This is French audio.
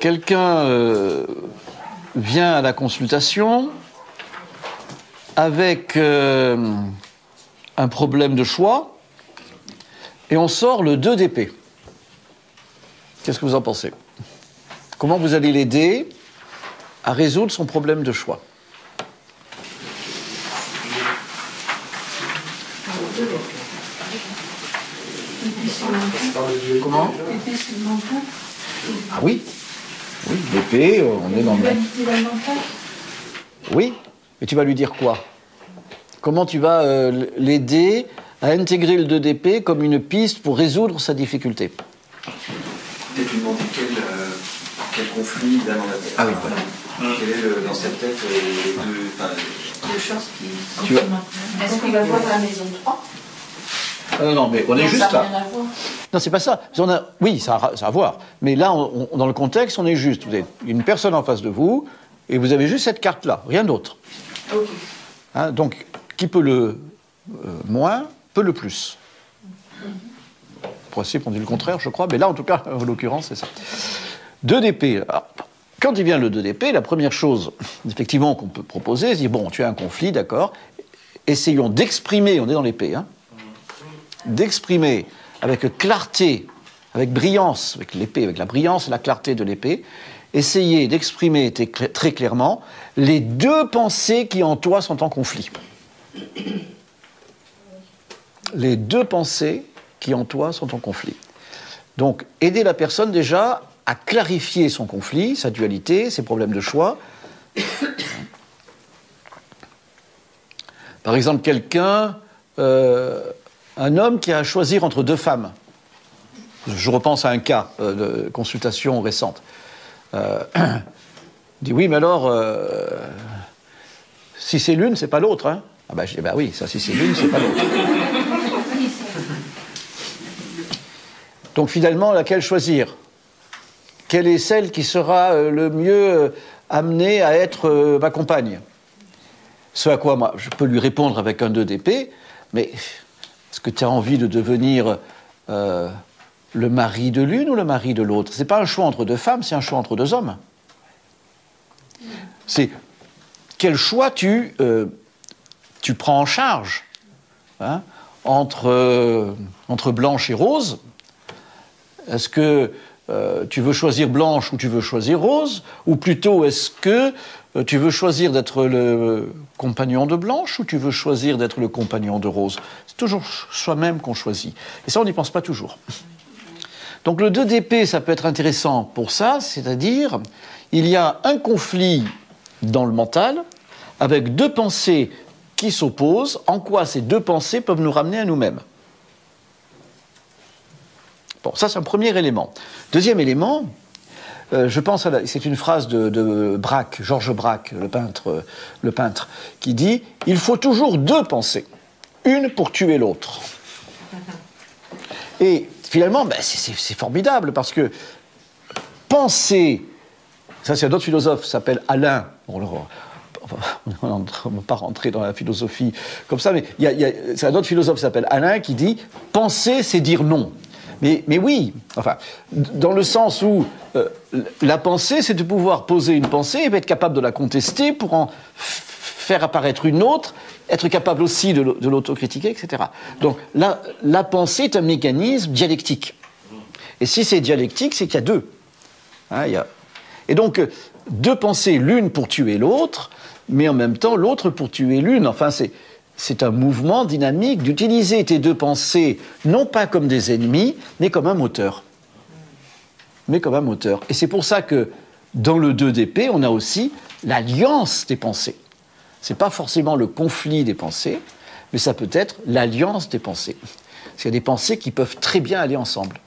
quelqu'un vient à la consultation avec un problème de choix et on sort le 2 d'épée. Qu'est-ce que vous en pensez? Comment vous allez l'aider à résoudre son problème de choix? Comment? Ah oui, oui, l'épée, on est dans le... Oui, mais tu vas lui dire quoi? Comment tu vas l'aider à intégrer le 2 d'épée comme une piste pour résoudre sa difficulté? Peut-être lui demander quel conflit il a dans la tête. Ah oui, voilà. Quel est dans cette tête les deux choses qui... Tu vas... Est-ce qu'il va voir la maison 3? Non, mais on est juste là. Voir. Non, c'est pas ça. Oui, ça a à voir. Mais là, dans le contexte, on est juste. Vous avez une personne en face de vous et vous avez juste cette carte-là, rien d'autre. Okay. Hein, donc, qui peut le moins, peut le plus. On pourrait essayer de dire le contraire, je crois, mais là, en tout cas, en l'occurrence, c'est ça. 2 d'épée. Quand il vient le 2 d'épée, la première chose, effectivement, qu'on peut proposer, c'est dire, bon, tu as un conflit, d'accord, essayons d'exprimer, on est dans l'épée, hein, d'exprimer avec clarté, avec brillance, avec l'épée, avec la brillance et la clarté de l'épée, essayer d'exprimer très clairement les 2 pensées qui en toi sont en conflit. Les 2 pensées qui en toi sont en conflit. Donc, aider la personne déjà à clarifier son conflit, sa dualité, ses problèmes de choix. Par exemple, quelqu'un, un homme qui a à choisir entre 2 femmes. Je repense à un cas de consultation récente. Il dit oui, mais alors, si c'est l'une, c'est pas l'autre. Hein. Ah ben, je dis, bah oui, ça, si c'est l'une, c'est pas l'autre. Donc finalement, laquelle choisir? Quelle est celle qui sera le mieux amenée à être ma compagne? Ce à quoi moi, je peux lui répondre avec un 2 d'épée, mais est-ce que tu as envie de devenir le mari de l'une ou le mari de l'autre? Ce n'est pas un choix entre 2 femmes, c'est un choix entre 2 hommes. C'est quel choix tu prends en charge, hein, entre Blanche et Rose. Est-ce que tu veux choisir Blanche ou tu veux choisir Rose? Ou plutôt, est-ce que tu veux choisir d'être le compagnon de Blanche ou tu veux choisir d'être le compagnon de Rose? C'est toujours soi-même qu'on choisit. Et ça, on n'y pense pas toujours. Donc le 2 d'épée, ça peut être intéressant pour ça, c'est-à-dire, il y a un conflit dans le mental avec 2 pensées qui s'opposent, en quoi ces 2 pensées peuvent nous ramener à nous-mêmes. Bon, ça c'est un premier élément. Deuxième élément, je pense c'est une phrase de Braque, Georges Braque, le peintre, qui dit « Il faut toujours 2 pensées, une pour tuer l'autre ». Et finalement, ben, c'est formidable, parce que penser, ça c'est un autre philosophe, s'appelle Alain, on ne va pas rentrer dans la philosophie comme ça, mais c'est un autre philosophe qui s'appelle Alain qui dit « Penser, c'est dire non ». Mais oui, enfin, dans le sens où la pensée, c'est de pouvoir poser une pensée et être capable de la contester pour en faire apparaître une autre, être capable aussi de l'autocritiquer, etc. Donc la pensée est un mécanisme dialectique. Et si c'est dialectique, c'est qu'il y a 2. Hein, Et donc, 2 pensées, l'une pour tuer l'autre, mais en même temps l'autre pour tuer l'une. Enfin, c'est un mouvement dynamique d'utiliser tes 2 pensées, non pas comme des ennemis, mais comme un moteur. Et c'est pour ça que, dans le 2 d'épée, on a aussi l'alliance des pensées. Ce n'est pas forcément le conflit des pensées, mais ça peut être l'alliance des pensées. Parce qu'il y a des pensées qui peuvent très bien aller ensemble.